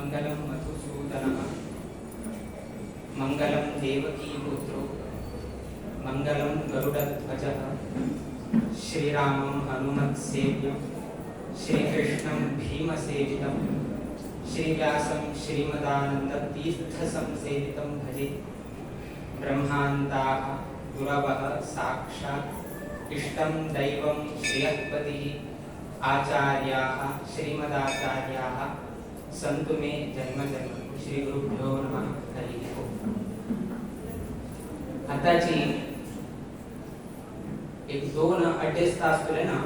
मंगलम मधुसूदनः मंगलम देवकी पुत्रो मंगलम गरुडध्वजः श्रीरामं हनुमत्सेव्यं श्रीकृष्णं भीमसेवितं श्रीव्यासं श्रीमदानन्दतीर्थसंसेवितं भजे। ब्रह्मान्ताः गुरवः साक्षात् इष्टं दैवं श्रियःपतिः आचार्याः श्रीमदाचार्याः संतु मे जन्मजन्म। श्री गुरुभ्यो नमः। हरि ओम। आताची एक 2-2.5 तास तुले ना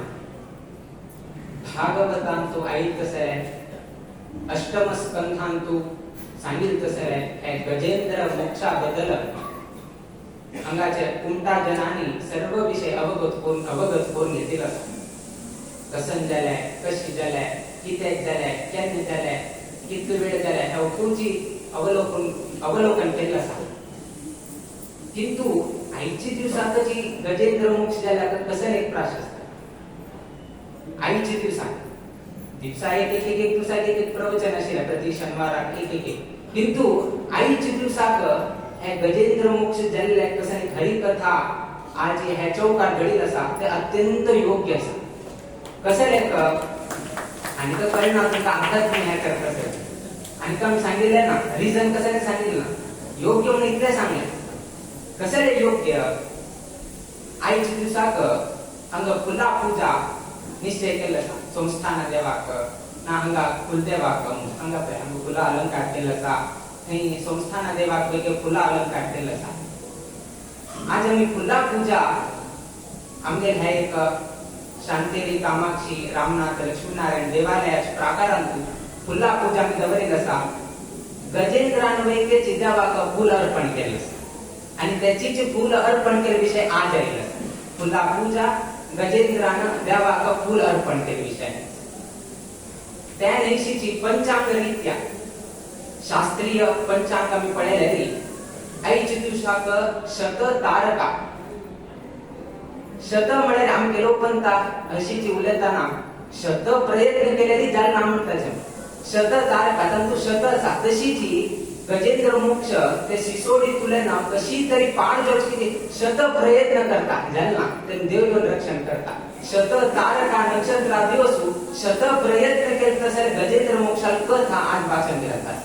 भागवतांतू ऐक तसं अष्टम स्कंधांतू सांगितलं तसं हे गजेंद्र मोक्षाबद्दल अंगाचे कुमटा जनांनी सर्व विषय अवगत करून घेतलेला असता। कसन जाले, कशी जाले, कितेक जाले, केन्ना जाले, कितलो वेळ जाले ह्या वस्तूंची अवलोकन केलेलं आसा। किंतु आईची दिवसात जी गजेंद्र मोक्ष जाल्या कसं एक प्राशस्त आईची दिवसा एक दिवसाक एक प्रवचन आशिल्लें प्रति शनिवाराक एक किंतु आईची दिवसाक हे गजेंद्र मोक्ष जाल्ले कसं खरी कथा आज हे चौकार घडीत आसा ते अत्यंत योग्य आसा। कसं लेख आणि तो परिणाम तुमका आताच मी हे करता सर आणि काम सांगितलं ना रिझन कसं सांगितलं ना योग्य म्हणून इतले सांगले कसं योग्य आईच्या दिवसाक हांग फुला पूजा निश्चय केला आसा। संस्थान देवाक ना हांगा कुलदेवाक हांगा पळय हांगा फुला अलंकार केला आसा। थंय संस्थान देवाक वेगळे फुला अलंकार केला आसा। आज आमी फुला पूजा आमगे हे एक शांतेरी कामाक्षी रामनाथ लक्ष्मीनारायण देवालयाच्या प्राकारांत फुला पूजा आमी दवरिल्ली आसा। गजेंद्रान वैद्य देवाक फूल अर्पण केलें आसा आणि त्याची जे फूल अर्पण केले विषय आज आयिल्लो आसा। फुला पूजा गजेंद्रान देवाक फूल अर्पण केले विषय त्या दिवशीची पंचांग रित्या शास्त्रीय पंचांग आमी पळयलेली आईच्या दिवसाक शत तारका शत म्हळ्यार आमगे लोकपंथा अशीची उलयताना शत प्रयत्न केलेली जायना म्हणटाचे शत तारका तंतु शत आसा तशी जी गजेंद्र मोक्ष ते सिसोडी तुलना कशी तरी पार जोडची शत प्रयत्न करता जायना ते देव येऊन रक्षण करता। शत तारका नक्षत्र दिवसू शत प्रयत्न केले तसं गजेंद्र मोक्षाला कथा आज वाचन करतात।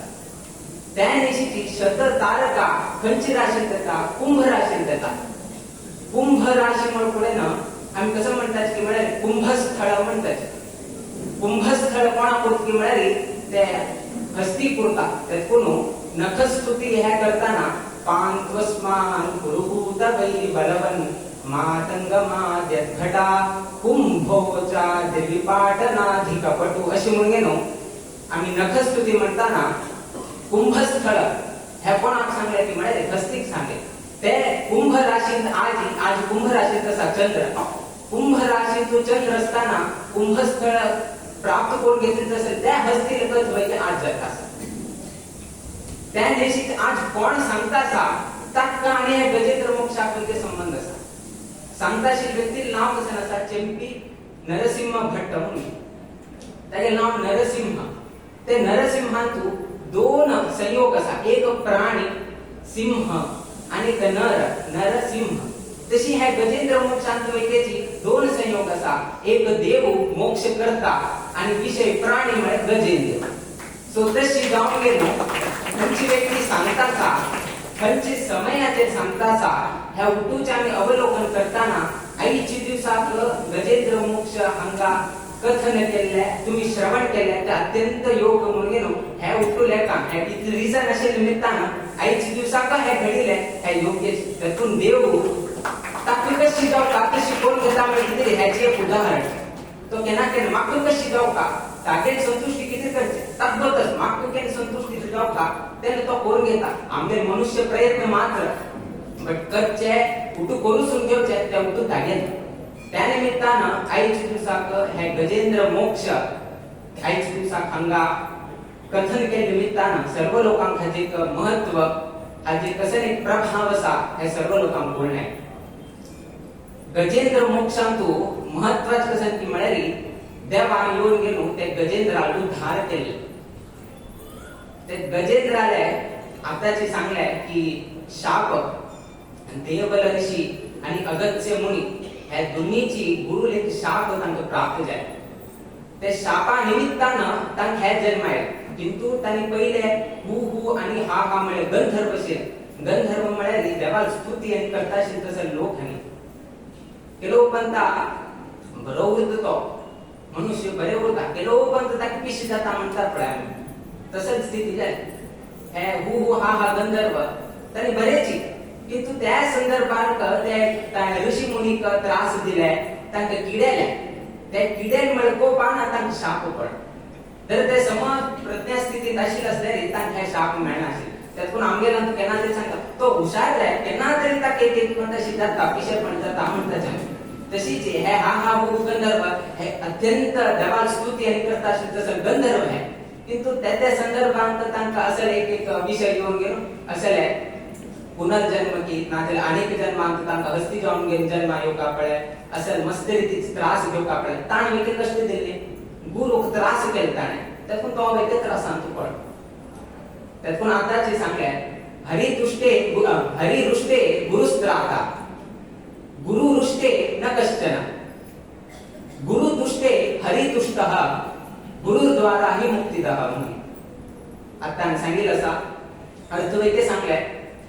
त्या दिवशीची शत तारका खंयची राशीत येता कुंभ राशीत येता। कुंभ राशी म्हणून पुढे ना आम्ही कसं म्हणतात की म्हळ्यार कुंभस्थळ म्हणतात। कुंभस्थळ कोणा पुरती म्हळ्यार ते हस्ती पुरता ते कोण नखस्तुती हे करताना पांत्वस्मान पुरुहूत वै बलवन मातंगमाद्यघटा कुंभोचा द्विपाटनाधिकपटू अशी म्हणून नो आम्ही नखस्तुती म्हणताना कुंभस्थळ हे कोणाक सांगले की म्हळ्यार हस्तीक सांगले ते कुंभ राशीत आज कुंभ राशीत असा चंद्र कुंभ राशीत चंद्र असताना कुंभस्थळ प्राप्त करून घेतले असेल त्या हस्ती लगत वैद्य आज जाता। त्या दिवशी आज कोण सांगतासा ताका आणि हे गजेंद्र मोक्षाक वैद्य संबंध असा। सांगताशी व्यक्ती नाव कसं असा चंपी नरसिंह भट्ट म्हणून त्याचे नाव नरसिंह। ते नरसिंहांतू 2 संयोग असा एक प्राणी सिंह आणि एक नरसिंह तशी ह्या गजेंद्र मोक्षांत वैद्यची 2 संयोग असा एक देव मोक्ष करता आणि विषय प्राणी म्हणजे गजेंद्र। सो तशी जाऊन गेलो खंयची व्यक्ती सांगतासा खंयची समयाचे सांगतासा ह्या उठूचे आम्ही अवलोकन करताना आईची दिवसाक गजेंद्र मोक्ष हांगा कथन केले तुम्ही श्रवण केले ते अत्यंत योग्य म्हणून गेलो हे उठू लेखा हे रिझन असे निमित्तानं आईची दिवसाक हे घडिले हे योग्य त्यातून देव ताकू कशी जाऊ का कशी कोण घेता म्हणजे ह्याची एक उदाहरण तो केना केन मागतो कशी जाऊ का ताके संतुष्टी किती करते तद्वतच मागतो केन संतुष्टी जाऊ का त्याने तो कोण घेता आमचे मनुष्य प्रयत्न मात्र बट करचे उठू करूसून घेवचे त्या उठू धागेन त्या निमित्तानं आईच्या दिवसाक हे गजेंद्र मोक्ष आईच्या दिवसाक हांगा कथन केले निमित्तानं सर्व लोकांक हाचे महत्व हाचे कसं एक प्रभाव असा हे सर्व लोकांक बोलणे गजेंद्र मोक्षांतू महत्वाचं कसं की म्हळ्यार देवान येऊन गेलो ते गजेंद्राला उद्धार केले ते गजेंद्राला आताची सांगलाय की शाप देवबल ऋषी आणि अगत्य मुनी ह्या दोन्हीची गुरु एक शाप तांकां प्राप्त जाय. ते शापा निमित्तानं तांक ह्या जन्म आहे. किंतु तांणी पहिले हू आणि हा म्हळे गंधर्व अशें. गंधर्व म्हळ्यार देवाक स्तुती आनी करता आशिल्लो तसो लोक आनी केलो पंता बरो उरता तो मनुष्य बरे उरता. केलो पंत ताका पिशी जाता म्हणटात पळय आमी तसंच स्थिती जाली. हे हू हा गंधर्व तांणी बरेची. किंतु त्या संदर्भात ते ऋषी मुनीक त्रास दिले, तांकां किडेले. ते किडेन मळकोपान तांकां शाप पडलो. तर ते समज प्रज्ञा स्थितीत आशिल्ले आसल्यार तांकां हे शाप मेळनाशिल्ले. त्यातून आमगेर केन्ना तरी सांगता तो हुशार जाय, केन्ना तरी ताका एक तशी जाता पिशेपण जाता म्हणटा. तशीच हे हा हू गंधर्व हे अत्यंत देवाक स्तुती आनी करता आशिल्लो तसो गंधर्व हे. किंतु त्या संदर्भात तांकां असल एक विषय येवन गेलो. असले पुनर्जन्म की नाजाल्यार अनेक जन्मांत तांकां हस्ती जावन घेवन जन्म येवका पळय. असल मस्त रितीचे त्रास घेवका पळय. ताण वेगळे कश्ट दिल्ले, गुरूक त्रास केले ताणें. तातूंत तो वेगळे त्रासांत पडलो. तातूंत आतांचे सांगले हरी रुष्टे गुरुस्त्राता गुरु रुष्टे न कश्चन गुरु तुष्टे हरि तुष्टः गुरुद्वारा ही मुक्तिदः म्हणून आता सांगितलं असा. अर्थ वेगळे सांगले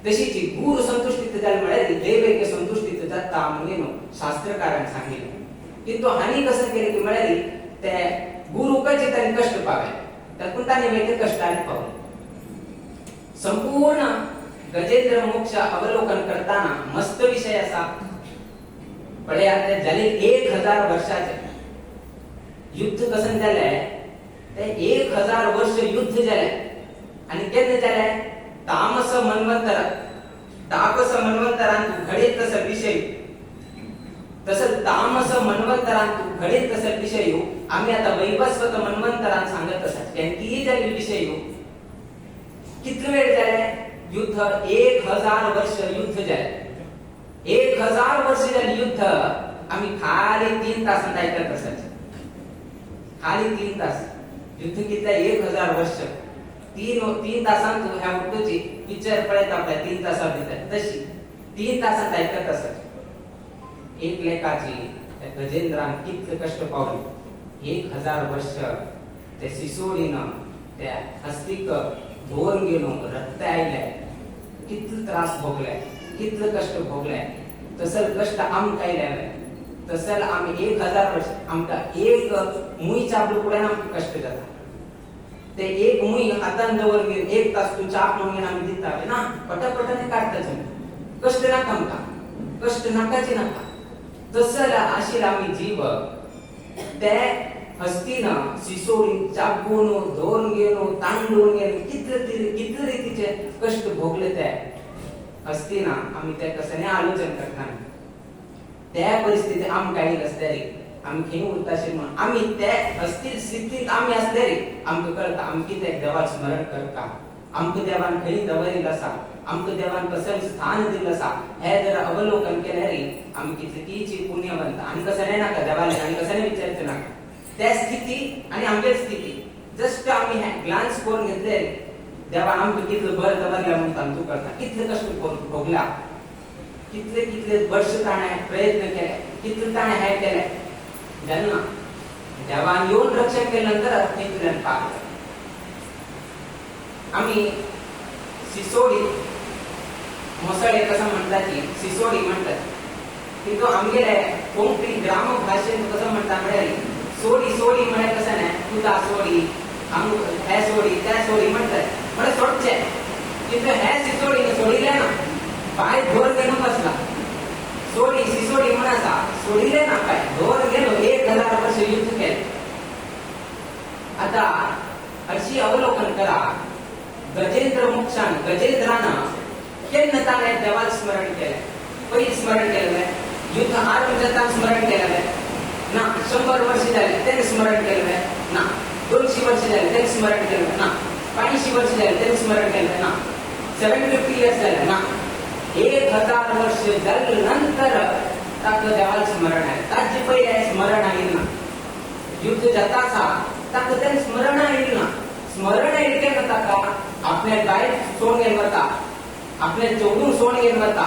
तशीची गुरु संतुष्टीत जाले म्हळ्यार देव वेगळे संतुष्टीत जाता म्हणून शास्त्रकारांनी सांगितलं. किंतु हानी कसं केलं की म्हळ्यार ते गुरुकाचे तांणी कष्ट पावले. तातूंत तांणी वेगळे कश्टांनी पावले. संपूर्ण गजेंद्र मोक्ष अवलोकन करताना मस्त विषय असा पळयात झाले 1000 वर्षाचे युद्ध कसं झालंय. ते 1000 वर्ष युद्ध झाले आणि केन्ना झाले तामस मनवंतरांत घडीत तसं विषय तसं तामस मनवंतरांत घडीत तसं विषय आम्ही आता वैवस्वत मनवंतरांत सांगत असतात. त्यांकीही झाले विषय किती वेळ झाले युद्ध 1000 वर्ष युद्ध झाले. 1000 वर्ष झाले युद्ध आम्ही खाली 3 तासांत ऐकत असायचं. खाली 3 तास युद्ध कितल्या 1000 वर्ष 3 तासांत ह्या उठोची पिक्चर पळयत आपल्या 3 तासा भितर तशी 3 तासांत ऐकत असायचं. एक लेखाची गजेंद्रान कितले कष्ट पावले. 1000 वर्ष ते सिसोडीनं त्या हस्तीक धोरण गेलो रक्त आयले, कितले त्रास भोगले, कितले कष्ट भोगले. तसल कष्ट आमकां आयले. तसल आम्ही 1000 वर्ष आमकां एक मुई चाबलो पुढे आमकां कष्ट जाता. ते एक मुई हातान दवर घेवन 1 तास तू चाप म्हणून आम्ही दिता ना पटापटाने काढताच. कष्ट नाका आमकां, कष्ट नाकाचे नाका. तसल आशिल्लो आम्ही जीव ते हस्तीनं सिसोडीन चाबून धोरण घेवन तांडून घेवन कितले रितीचे कष्ट भोगले. ते हस्तीना आम्ही ते कसं आलोचन करता. त्या परिस्थितीत आमकां येयला आसल्यार आमी खंय उरताशे म्हणून आमी त्या हस्ती स्थितीत आमी आसल्यार आमकां कळटा आमी कितें देवाक स्मरण करता. आमकां देवान खंय दवरिल्लो आसा, आमकां देवान कसं स्थान दिल्लें आसा हे जर अवलोकन केल्यार आमी कितलीची पुण्यवंत. आनी कसं नाका देवाले आनी कसं विचारचें नाका. त्या स्थिती आणि आमच्या स्थिती जस्ट आम्ही ग्लान्स करून घेतले देवा आमकां कितलें बरें दवरलें म्हणून तांतू करता. कितले कष्ट भोगला, कितले वर्ष ताणें प्रयत्न केले, कितले ताणें हे केले जेन्ना देवान येवन रक्षण केले नंतर कितल्यान पावले. आमी सिसोडी मोसळे कसं म्हणटा की सिसोडी म्हणटात. किंतु आमगेले कोंकणी ग्राम भाशेन कसं म्हणटा म्हळ्यार सोडी म्हळ्यार कसं नाही तुदा सोडी हे सोडी त्या सोडी म्हणतात म्हळ्यार सोडचे. किंतु हे सिसोडीने सोडिले ना, पाय धोर घेवन बसला. सोडी सिसोडी म्हण आसा सोडिले ना, पाय धोर गेलो 1000 वर्ष युद्ध केले. आता अशी अवलोकन करा गजेंद्र मोक्षान गजेंद्रानं केन्ना ताणें देवाक स्मरण केलें. पयलीं स्मरण केलें युद्ध आरंभ जाता स्मरण केलें ना. 100 वर्ष झाले त्याने स्मरण केलें ना. 200 वर्ष झाले त्याने स्मरण केलें ना. 500 वर्ष झाले त्याने स्मरण केलें ना. 750 इयर्स झाले ना. 1000 वर्ष जाले नंतर ताका देवाक स्मरण आहे. ताचे पहिले स्मरण आयिल्लें ना. युद्ध जाता आसा ताका तें स्मरण आयिल्लें ना. स्मरण इतके करता का आपल्या काय सोन घेऊन वता आपल्या चौदून सोन घेऊन वता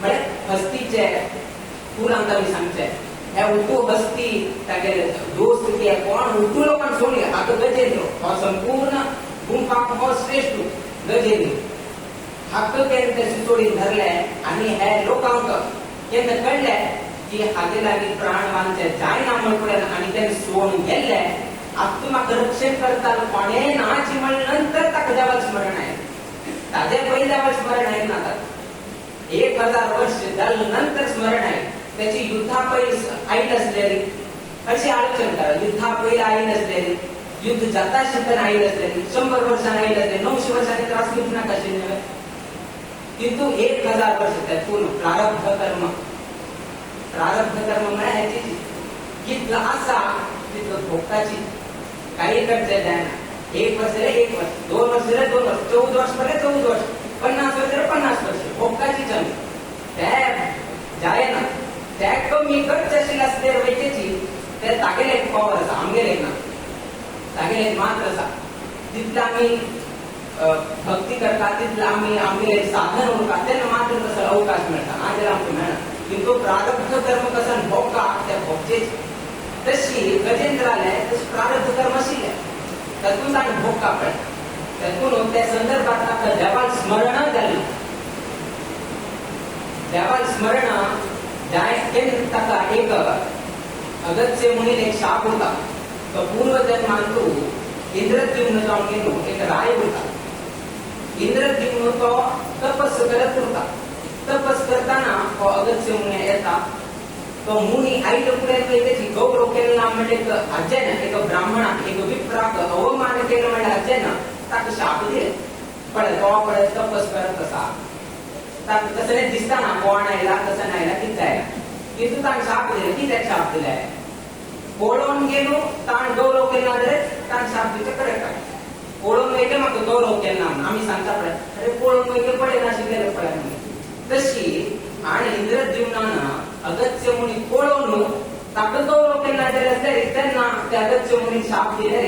म्हणजे हस्तीचे तुला मी सांगते हे उठू हस्ती तागे दोस्त के कोण उठू लोकांना सोडले आता गजेंद्र हा संपूर्ण गुंफा हो श्रेष्ठ गजेंद्र हक्क केले त्याची सोडी धरले आणि हे लोकांक केंद्र कळले की हागे लागी प्राणवांचे जायना म्हणून आणि त्यांनी सोडून गेले आता तुम्हाला रक्षण करता कोणे नाची नंतर ताका देवाला स्मरण आहे ताजे पहिले देवाला स्मरण आहे ना 1000 वर्ष नंतर स्मरण आहे त्याची युद्धा पहिले आई नसलेली अशी आलोचना करा युद्धा पहिले आई नसलेली युद्ध जाता शिकन आई नसलेली 100 वर्षांनी आई नसलेली 900 वर्षांनी त्रास घेऊन नका शिकणे किंतु 1000 वर्ष त्यातून प्रारब्ध कर्म म्हणजे ह्याची जितला असा तिथं भोगताची काही करते द्याना 1 वर्ष 1 वर्ष 2 वर्ष 2 वर्ष 14 वर्ष 14 वर्ष 50 वर्ष 50 वर्ष भोगताची जण त्या जाय ना त्या कमी गटची असते वेटेची त्या तागेले पॉवर असा आमगेले ना तागेले मात्र असा जितला आम्ही भक्ती करता तिथला आम्ही आमगेले साधन होता त्यांना मात्र तसं अवकाश मिळता आज आमचं मिळणार किंतु प्रारब्ध कर्म कसा भोगा त्या भोगचे तशी गजेंद्रालय तशी प्रारब्ध कर्म अशी त्यातून आणि भोग कापड त्यातून त्या संदर्भात देवाला स्मरण झालं देवाला स्मरण ताका एक अगत्य म्हणून एक शाप होता तो पूर्वजन्मांतू इंद्रद्युम्न जाऊन गेलो एक राय होता इंद्रद्युम्न तो तपस करत होता तपस करताना तो अगत्य म्हणून येता तो मुनी आई पुढे त्याची गौरव केला म्हणजे अजयन एक ब्राह्मणा एक विप्राक अवमान केलं म्हणजे अजयन ताका शाप दिले पडत तो पडत तपस करत असा तसं नाही दिसताना कोण आयला तसं नाहीला किती जायला किंतु ताण शाप दिले की त्या शाप दिलाय पळून गेलो ताण गौरव केला ताण शाप दिले कडे काय पळून गेले मग गौरव केला आम्ही सांगता पडत अरे पळून गेले पडे ना शिकले पडे तशी आणि इंद्रद्युम्नानं अगत्य मुनी पळवून ताका गौरव केला त्यांना त्या अगत्य मुनी शाप दिले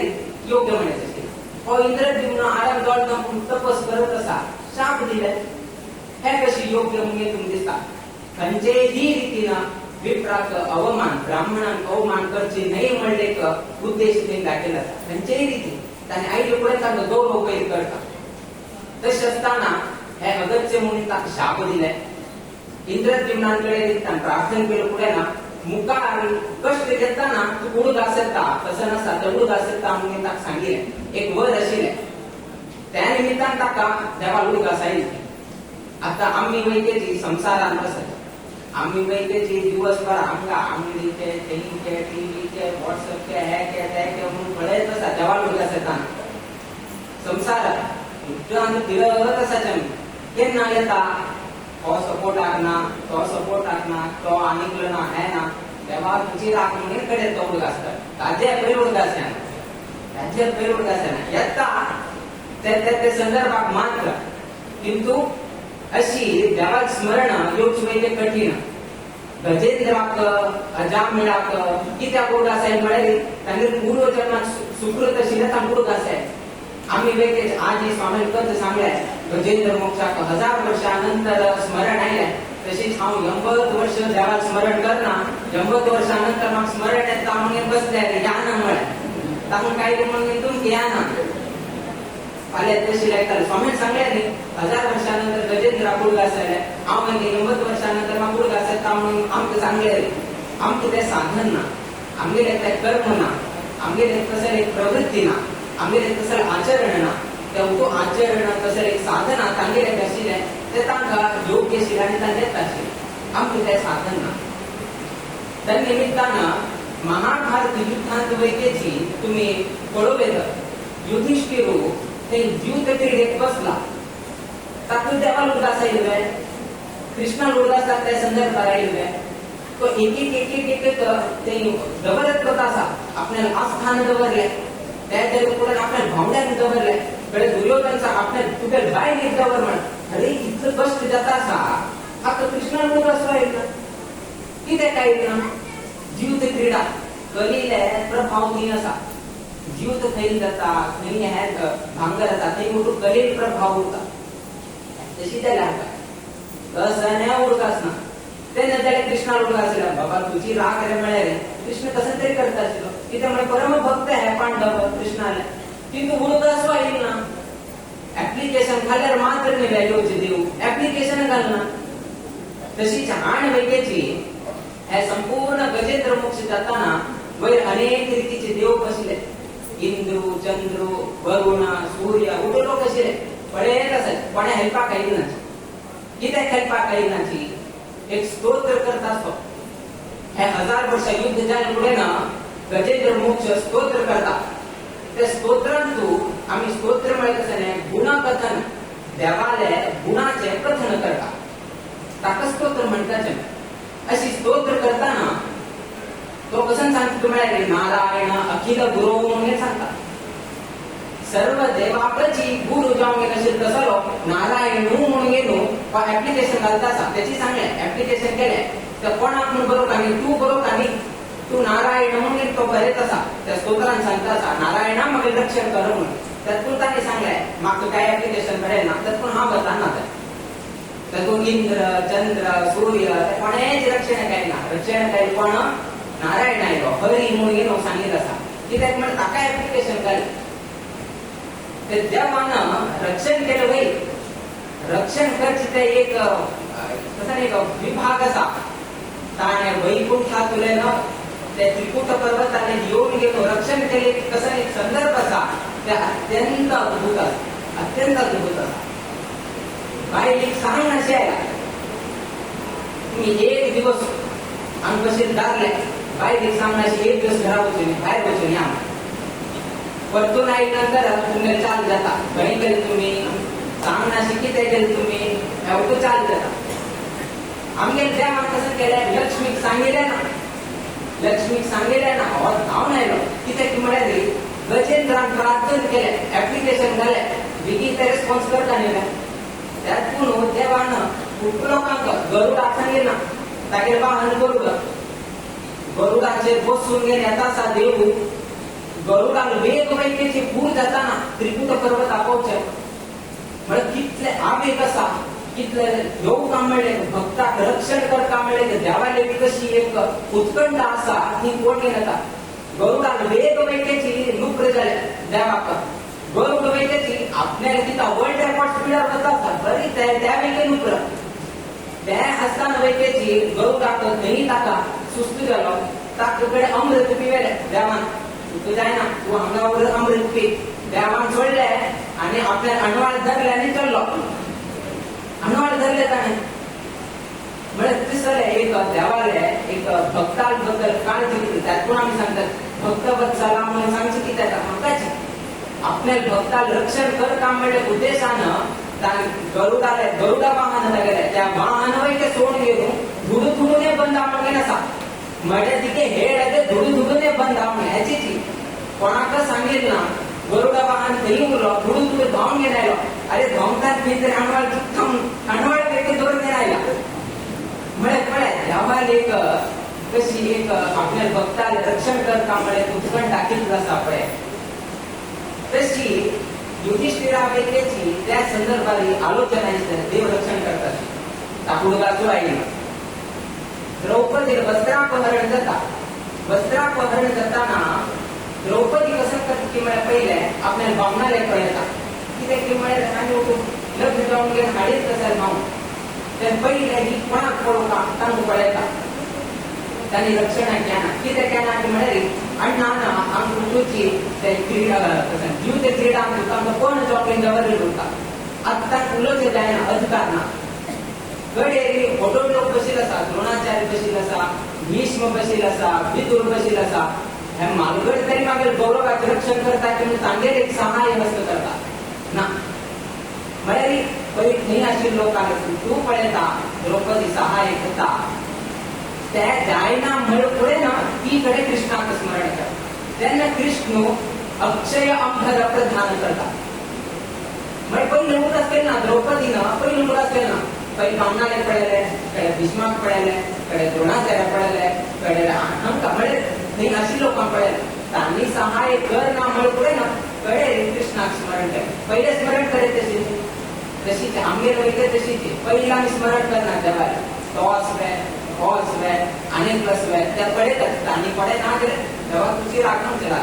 योग्य म्हणायचे हो इंद्रद्युम्न आराम जळणं तपस करत असा शाप दिले हे कशी योग्य म्हणजे तुम्ही दिसता खंयचेही रीतीनं विप्राक अवमान ब्राह्मणांक अवमान करचे नाही म्हणले उद्देश त्यांनी दाखवला खंयचेही रीती त्याने आई लोकांना ताका गौरव काही करता तसे असताना हे अगत्य म्हणून ताका शाप दिलाय इंद्रद्युम्नांकडे प्रार्थना केलं पुढे ना मुखार कष्ट देताना तू उडूक असेल तसं नसता तर उडूक असेल म्हणून ताका सांगितले एक वर असेल त्या निमित्तान ताका देवा उडूक असायला आता आम्ही वैद्यची संसारात कसं आम्ही वैद्यची दिवसभर आमका आंगडीचे टेलीचे टीव्हीचे व्हॉट्सअपचे हे म्हणून पळत असा देवा उडूक असताना संसारात तिरत असायचं केन्ना येता तो सपोर्ट आकना तो आनिकलो ना है ना तेव्हा तुझी राख म्हणून कडे तो उडूक असतात ताजे पहिले उडूक असताना येता ते संदर्भात मात्र किंतु अशी देवाला स्मरण येऊच वैद्य कठीण गजेंद्राक अजामिळाक कित्याक उडूक असाय म्हळ्यार तांगे पूर्वजन्मात सुकृत आशिल्लें तांकां उडूक असाय आम्ही वेगळे आज स्वामी कथ सांगलाय गजेंद्र मोक्षाक 1000 वर्षानंतर स्मरण आयले तशीच हांव 80 वर्ष देवाला स्मरण करना 80 वर्षानंतर म्हाका स्मरण येता म्हणून बसले या ना म्हळ्यार ताका काय म्हणून तुमकां या ना फाल्यां तशी लायताले स्वामीन सांगले न्ही 1000 वर्षानंतर गजेंद्राक उडूक आसले हांव मागीर 80 वर्षानंतर म्हाका उडूक आसता म्हणून आमकां सांगले आमकां तें साधन ना आमगेलें तें कर्म ना आमगेलें तसलें एक प्रवृत्ती ना आमगेलें तसलें आचरण ना तेवढं आचरण तसं एक साधना तांगेलें आशिल्लें तें तांकां योग्य आशिल्लें आनी तांकां येता आशिल्लें आमकां तें साधन ना त्या निमित्तानं महाभारत युद्धांत वैद्यची तुम्ही पळोवंक युधिष्ठिरू ते युद्ध क्रीडेक बसला तातूंत देवाला उदास आयिल्ले कृष्णाला उदास त्या संदर्भात आयिल्ले तो एक ते दवरत करता आसा आपल्याला आस्थान दवरले त्या पुढे आपल्या भावड्यान दवरले कडे दुर्योधनचा आपल्या तुझ्या बाय नीट दवर म्हण अरे इतकं कष्ट जाता आसा आता कृष्णाला उदास आयिल्लो कितें काय ना जीव ते क्रीडा कलिले प्रभाव नी आसा जीव थंय जाता, खंय हे भांगर जाता, थंय मोठो कलेल प्रभाव उरता. तशी त्याला कसं उडकाच ना तेन्ना जाल्यार कृष्णाला उडका आसला बाबा तुजी राग रे म्हळ्यार कृष्ण कसं तरी करता आशिल्लो कित्याक म्हळ्यार परम भक्त हे पांडव कृष्णाले तितून उडकास वाईल ना ऍप्लिकेशन घाल्यार मात्र न्ही व्हॅल्यूचे देव ऍप्लिकेशन घालना. तशीच आण वैकेची हे संपूर्ण गजेंद्र मोक्ष जाताना वयर अनेक रितीचे देव बसले. इंद्रू चंद्रू वरुण सूर्य उडलो कशे पळयत आसत कोणे हेल्पाक आयिना. कित्याक हेल्पाक आयिनाची एक स्तोत्र करता असतो. हे 1000 वर्षा युद्ध जाले पुढे ना गजेंद्र मोक्ष स्तोत्र करता. त्या स्तोत्रांत आम्ही स्तोत्र म्हळ्यार कशें न्ही गुणकथन देवाले गुणाचे कथन करता ताका स्तोत्र म्हणटाचे. अशी स्तोत्र करताना तो कसं सांगता तुम्हाला नारायण अखिल गुरु म्हणून सांगता. सर्व देवाची गुरु जावंक असेल तसलो नारायण म्हणून गेलो ऍप्लिकेशन घालता आसा त्याची सांगले ऍप्लिकेशन केले तर कोणाक म्हणून बरोवंक आनी तू बरोवंक आनी तू नारायण म्हणून तो बरयत आसा त्या स्तोत्रान सांगता आसा नारायणा म्हाका रक्षण कर म्हणून. तातूंत ताणें सांगलें म्हाका काय ऍप्लिकेशन बरयना तातूंत हांव बरताना तातूंत इंद्र चंद्र सूर्य कोणेच रक्षण केलें ना. रक्षण केलें कोण नारायण आयलो हरी म्हणून गेलो सांगितलं आसा. कित्याक म्हण ताका ऍप्लिकेशन केलें ते देवान रक्षण केलं वय रक्षण करचे ते एक कसं एक विभाग असा. ताणे वैकुंठात उलयलो ते त्रिकुट पर्वताने येऊन गेलो रक्षण केले कसं एक संदर्भ असा ते अत्यंत अद्भुत असा. बायलेक सांग अशें आयला तुम्ही एक दिवस आमी कशें दारले बायलेक सांग अशें एक दिवस घरा वचून भायर वचून या परतून आयल्यानंतर तुमगे चाल जाता. खंय गेले तुमी सांग नाशी कितें केलें तुमी हेवटो चाल जाता. आमगे देवान कसं केलें लक्ष्मीक सांगिल्लें ना लक्ष्मीक सांगिल्लें ना हांव नायलो कित्याक म्हळ्यार गजेंद्रान प्रार्थना केलें ऍप्लिकेशन घालें बेगीन ते रिस्पॉन्स करता न्ही त्यातून देवान खूब लोकांक गरुडाक सांगिल्लें ना तागेर वाहन गरुडाचेर बसून घेवन येता आसा देव गरुडाक वेग वैकेची पूर जाताना त्रिकुट पर्वत आपोवचे म्हळ्यार कितले आवेग आसा कितले योग काम मेळ्ळें भक्ताक रक्षण करता मेळ्ळें देवाले कशी एक उत्कंठ आसा ती कोण येता. गरुडाक वेग वैकेची नोकरी जाले देवाक गरुड वैकेची आपल्याला तिथं वर्ल्ड रेकॉर्ड स्पीडार वता बरी त्या वेगे नोकर ते आसतना वैकेची गरुडाक खंय ताका सुस्त जालो ताचे कडेन अमृत पिवेले देवान तू जायना तू हांगा अमृत पी देवान सोडलें आनी आपल्या अणवाळ धरले आनी चल्लो. अणवाळ धरले ताणें म्हळ्यार दिसले एक देवाले एक भक्ता बद्दल काळजी घेतली. तातूंत आमी सांगतात भक्त वत्सला म्हणून सांगचे कित्याक म्हाकाच आपल्या भक्ताक रक्षण करता म्हणल्या उद्देशान गरुडा वाहन गेले त्या वाहन वयले सोडून गेलो धुडूने बंदावण गेले आसा म्हळ्यार तिके हेड आहे ते धुडूने बंदावण ह्याची कोणाक सांगितलं ना गरुडा वाहन खंय उरलो धुडून धांवन घेवन आयलो अरे धांवतात भितर अणवाळ वेग दवरून घेवन आयला म्हळ्यार देवाल एक कशी एक आपल्या भक्ताक रक्षण करता म्हळ्यार उत्कंठा कितलो आसा पळय. तशी युधिष्ठिरा वेगेची त्या संदर्भात आलोचना देव रक्षण करतात ताकुडगाचो आयली. द्रौपदी वस्त्रापहरण जाताना द्रौपदी कसं करता की म्हळ्यार पहिले आपल्या भावनाले कळयता कित्याक की म्हळ्यार आमी लग्न जावन घेवन हाडीत कशें भाव ते पहिले ही कोणाक पळोवता तांकां कळयता तांणी रक्षण केना कितें केना की म्हळ्यार अण्णा आमकां तुजी ते क्रीडा युद्ध क्रीडा तांकां कोण जॉबीन दवरले उरता आतां तांकां उलोवचें जायना अधिकार ना. गडे फोटो लोक बशिल्ले आसा द्रोणाचार्य बशिल्ले आसा भीष्म बशिल्ले आसा विदुर बशिल्ले आसा हे मालगड तरी मागीर गौरवाचें रक्षण करता की तांगेर एक सहाय्य वस्त करता ना म्हळ्यार पयलीं खंय आशिल्लो लोकांक तूं पळयता द्रौपदी सहाय्य करता ते जायना म्हळ्यार पळय ना ती कडेन कृष्णाक स्मरण करता तेन्ना कृष्ण अक्षय अंबर प्रधान करता म्हळ्यार पयलीं उदास केलें ना द्रौपदीन पयलीं उदास केलें ना पहिले भावनाले पळयले कडेन भीष्माक पळयले कडेन द्रोणाचार्य पळयले कडेन हांकां म्हळ्यार थंय आशिल्ले लोकांक पळयले तानी सहाय कर ना मळ पुढे ना कळे कृष्णाक स्मरण कर पहिले स्मरण करे तशीच आमगे वैके तशीच पहिला मी स्मरण करणार देवाला टॉस वे आणि प्लस वे त्या पडेतच आणि पडे ना गेले तेव्हा तुझी राखण केला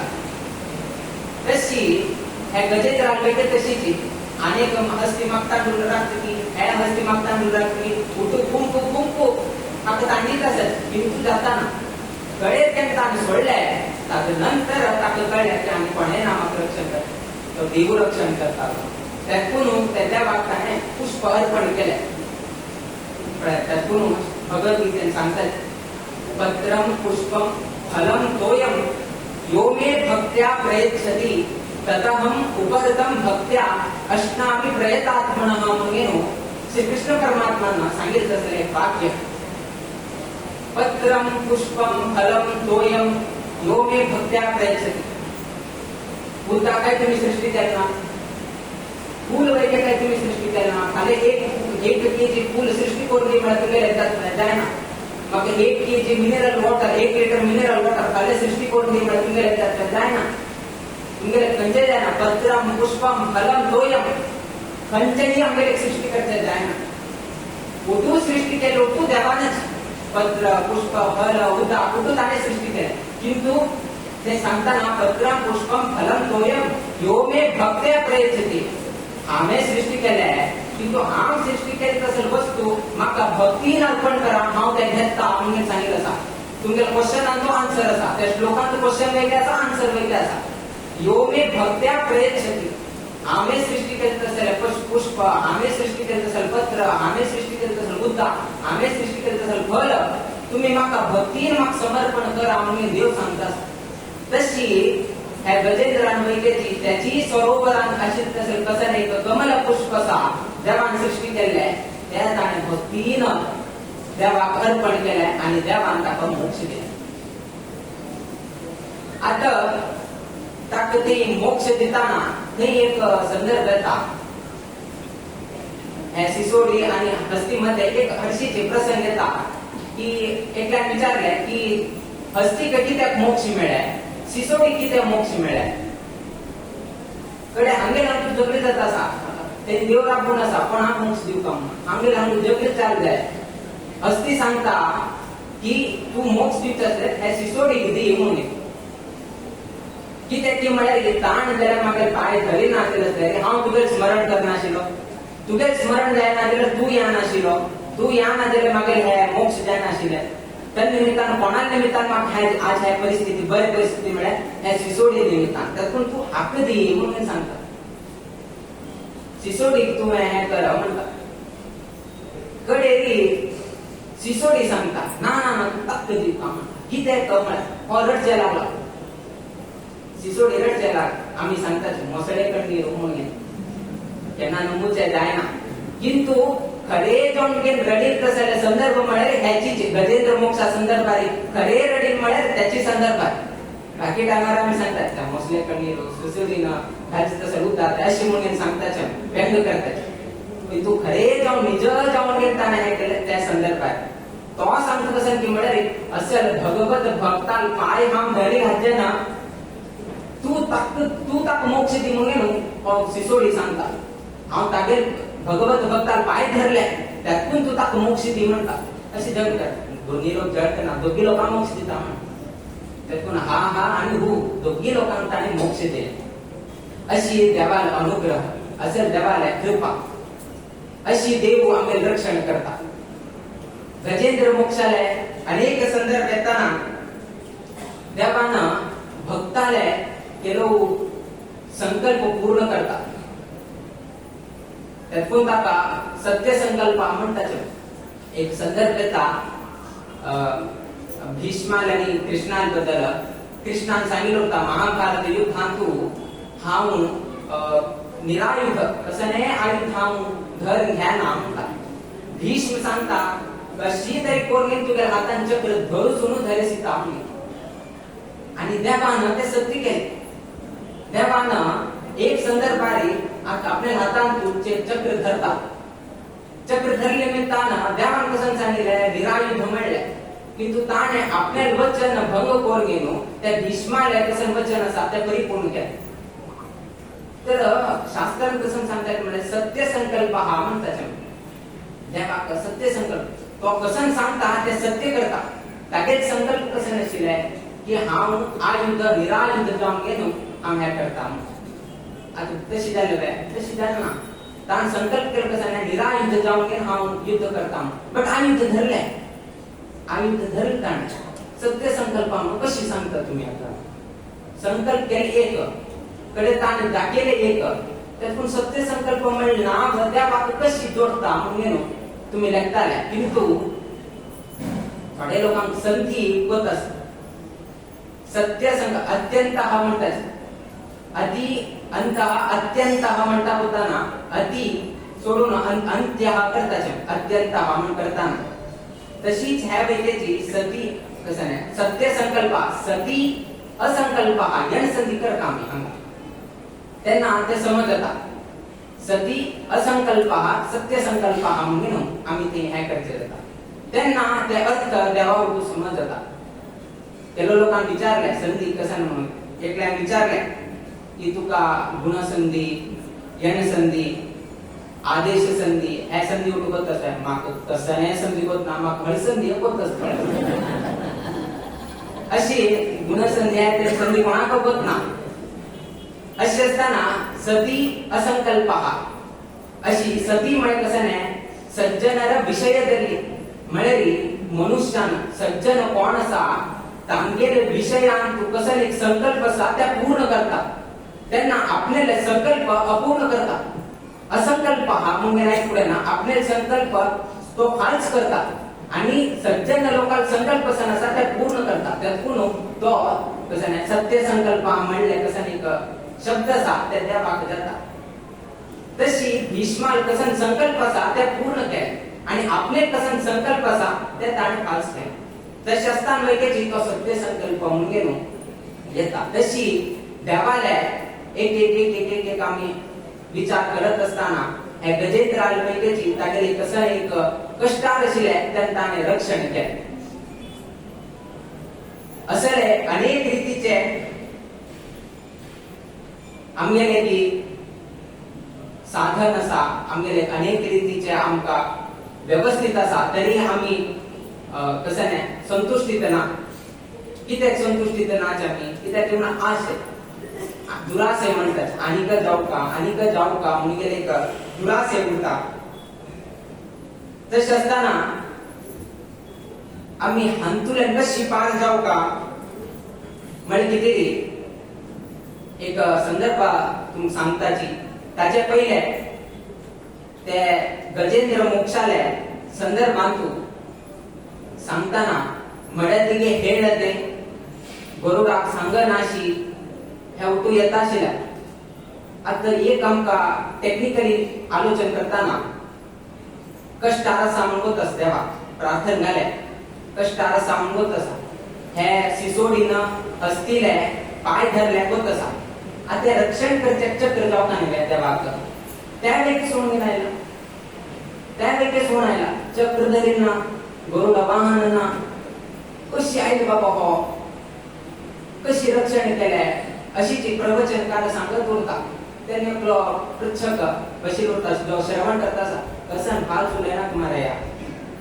तशी ह्या गजेंद्राक वैके तशीच अनेक हस्ती मागता डुल राखती ह्या हस्ती मागता डुल राखती उठू कुंकू आता तांडीत असत किंतु जाताना कळे त्यांनी तांणी सोडले नंतर ताका कळले की आम्ही कोणे नामाक रक्षण करता तो देव रक्षण करता त्यातून त्या वाक्याने पुष्प अर्पण केले त्यातून भगवद्गीतेने सांगतात पत्रम पुष्पम फलम तोयम यो मे भक्त्या प्रयच्छति तदहम उपहृतम भक्त्या अष्टामी प्रयतात्मनः म्हणून श्री कृष्ण परमात्मानं सांगितलं असलेलं एक वाक्य पत्रम पुष्पम फलम तोयम यो मे भक्त्या प्रयच्छति फुलता काय तुम्ही सृष्टी केला फूल वगैरे काय तुम्ही सृष्टी केला खाली एक केजी फूल सृष्टी करून जाय ना मग 1 KG mineral water 1 litre mineral water खाली सृष्टी करून जाय ना तुमगे कंचे जाय ना पत्रम पुष्पम फलम तोयम कंचनी आमगे सृष्टी करते जाय ना उठू सृष्टी केली उठू देवानच पत्र पुष्प फल उदा उठू त्याने सृष्टी केली किंतु ते सांगताना पत्रम पुष्पम फलम तोयम यो मे भक्त्या प्रयच्छति आम्ही सृष्टी केल्या किंतु हांव सृष्टी केली तसली वस्तू म्हाका भक्तीन अर्पण करा हांव ते घेता म्हणून सांगितलं आसा तुमगे क्वेश्चनांचो आन्सर आसा त्या श्लोकांचो क्वेश्चन वेगळे आसा आन्सर वेगळे आसा यो मे भक्त्या प्रयच्छति आम्ही सृष्टी केली तसले पुष्प आम्ही सृष्टी केली तसले पत्र आम्ही सृष्टी केली तसले बुद्धा आम्ही सृष्टी केली तसले फल तुम्ही म्हाका भक्तीन म्हाका समर्पण करा म्हणून देव सांगता तशी ह्या गजेंद्रान वैकेची त्याची सरोवरान अशी तसं कसं नाही कमल पुष्पसा देवान सृष्टी केल्या त्या ताणे भक्तीन देवाक अर्पण केलंय आणि देवान ताका मोक्ष दिला आता ताका ते मोक्ष दिताना थंय एक संदर्भ येता ह्या सिसोडी आणि हस्तीमध्ये एक हर्षीचे प्रसंग येता की एकल्यान विचारले की हस्तीक कित्याक मोक्ष मेळ्ळ्या सिसोडी कित्याक मोक्ष मेळ्ळ्या कडे हांगे लागून जगले जात आसा ते देव राखून आसा पण हांव मोक्ष दिवका म्हणून हांगे लागून जगले चाल जाय हस्ती सांगता की तू मोक्ष दिवचा हे सिसोडी दी म्हणून कित्याक ती म्हळ्यार ताण जाल्यार म्हाका पांय धरी नाशिल्ले हांव तुगे स्मरण करनाशिल्लो तुगे स्मरण जायना जाल्यार तूं येनाशिल्लो तूं येना जाल्यार म्हाका हे मोक्ष जायनाशिल्ले त्या निमित्तान कोणा निमित्तान म्हाका आज हे परिस्थिती बरी परिस्थिती म्हळ्यार हे सिसोडी निमित्तान तातूंत तूं हक्क दी म्हणून सांगता सिसोडीक तूं हे कर म्हणटा कडेरी सिसोडी सांगता ना ना ना तूं हक्क दिवका म्हणटा कित्याक म्हळ्यार हो रडचे लागला सिसोडी रडचे लाग आमी सांगता मोसळे कण्णी म्हणून केन्ना नमुचे जायना किंतु खरे जाऊन रडीत तसले संदर्भ म्हळ्यार ह्याची गजेंद्र मोक्षा संदर्भारी खरे रडीत म्हळ्यार त्याची संदर्भात बाकी टायमार आमी सांगतात त्या मोसले कण्णी सुसुरीन घालचे तसले उतार अशी म्हणून सांगताचे व्यंग करताचे किंतु खरे जाऊन निज जाऊन घेताना हे केले त्या संदर्भात तो सांगतो कसं की म्हळ्यार असल भगवत भक्ताल पाय हाम धरी घातले ना तू ताक मोक्ष दी म्हणून सिसोडी सांगता हांव तागे भगवत भक्ताल पाय धरले त्यातून तू ताका मोक्ष दी म्हणटा अशी जगतात दोन्ही लोक जळटना दोघी लोकांना मोक्ष दिता म्हण त्यातून हा हा आणि हू दोघी लोकांना ताणे मोक्ष दिले अशी देवाल अनुग्रह असेल देवाला कृपा अशी देव आमचे रक्षण करता गजेंद्र मोक्षालय अनेक संदर्भ येताना देवानं भक्ताले केलो संकल्प पूर्ण करता त्यातून ताका सत्य संकल्प म्हणटाचे एक संदर्भ येता भीष्माल आणि कृष्णान बद्दल कृष्णान सांगितलं होता महाभारत युद्धांतू हांव निरायुध कसं नाही आयुध हांव धर घ्या ना म्हणटा भीष्म सांगता कशी तरी कोरगेन तुगे हातान चक्र धरून धरे सीता आणि देवानं ते सत्य केले देवानं एक संदर्भारी आपल्या हातान तुमचे चक्र धरता चक्र धरले निमित्तानं देवान कसं सांगितलं निरायुध म्हणले किंतु ताणे आपल्या वचन भंग कोरगेनो त्या भीष्माला कसं वचन असा त्या परिपूर्ण केलं. तर शास्त्रात कसं सांगतात म्हणजे सत्य संकल्प हा म्हणतात सत्य संकल्प तो कसं सांगता ते सत्य करता ताकेच संकल्प कसं नशिले की हांव आ युद्ध निरायुद्ध जावन गेलो हांव हे करता. आता तशी जालें ना ताण संकल्प केलं कसं नाही निरायुद्ध जावन गेलो हांव युद्ध करता बट आयुद्ध धरलें ताण सत्य संकल्प कशी सांगता तुम्ही. आता संकल्प केले एक कडे ताण दाखयले एक त्यातून सत्य संकल्प म्हणले ना त्या बाबत कशी जोडता म्हणून तुम्ही लेखताले. किंतु थोडे लोकांक संधी होत असत सत्य संकल्प अत्यंत हा म्हणतात अति अंत अत्यंत हा म्हणता होताना अति सोडून अंत्य हा करताचे अत्यंत हा म्हण करताना तशीच ह्या वेळेची सती कसं नाही सत्य संकल्प सती असंकल्प हा यण संधी कर कामी त्यांना ते समजता सती असंकल्प हा सत्य संकल्प हा म्हणून आम्ही ते हे करचे जाता त्यांना ते अर्थ देवावर समजता. तेलो लोकांना विचारले संधी कसं म्हणून एकल्यान विचारले की तुका गुणसंधी यण संधी आदेश संधी हे संधी उठवत असते म्हाका तसं हे संधी होत ना म्हाका हळ संधी होतच अशी गुणसंधी आहे ते संधी कोणाक होत ना. अशी असताना सती असंकल्प अशी सती म्हणजे कसं नाही सज्जनार विषय धरली म्हणजे मनुष्यान सज्जन कोण असा तांगेले विषयान तू कसं एक संकल्प असा त्या पूर्ण करतात त्यांना आपले संकल्प अपूर्ण करतात. असंकल्प हा म्हणजे नाही पुढे ना आपले संकल्प तो फाल्स करतात आणि सज्जन लोकांना संकल्प असा त्या पूर्ण करतात त्यातून तो कसं नाही सत्य संकल्प म्हणले कसं नाही शब्द असा त्या भाग जातात. तशी भीष्माल कसं संकल्प असा त्या पूर्ण केले आणि आपले कसं संकल्प असा ते ताणे फाल्स केले. तशी असताना वैकेची तो सत्य संकल्प म्हणून गेलो येता. तशी देवाला एक एक एक एक एक एक आम्ही विचार करत असताना हे गजेंद्राल वैकेची तागेली कसं एक कष्टार आशिल्ले त्यांनी रक्षण केले. असले अनेक रीतीचे आमगेले की साधन असा आमगेले अनेक रीतीचे आमका व्यवस्थित असा तरी आम्ही कसं नाही संतुष्टीत ना कित्याक संतुष्टीत नाच आम्ही कित्याक तेवढा आश दुराशय म्हणतात आनीक जाऊ का म्हणून गेले एक दुराशय उरता. तसे असताना आम्ही हंतुल्यान कशी पार जाऊ का म्हणजे किती एक संदर्भ तुम सांगताची ताचे पहिले ते गजेंद्र मोक्षालय संदर्भांतू सांगताना मडतिगे हेळते गरुडाक सांगनाशी हे उठू येता आशिल्ल्या. आता एक आमका टेक्निकली आलोचन करताना कष्टारा सामून अस देवा प्रार्थना घाले कष्टारा सामून असा हे सिसोडीन हस्तिले पाय धरले होत असा आता रक्षण करचे चक्र जावका नाही देवाक त्यावेळी सोडायला चक्र धरीना गरुड वाहनना कशी आयली बाबा हो कशी रक्षण केले अशी प्रवचनकार सांगत होता. त्यांनी आपलो पृच्छक बशी होता जो श्रवण करता कसं फाल सुलेना तुम्हाला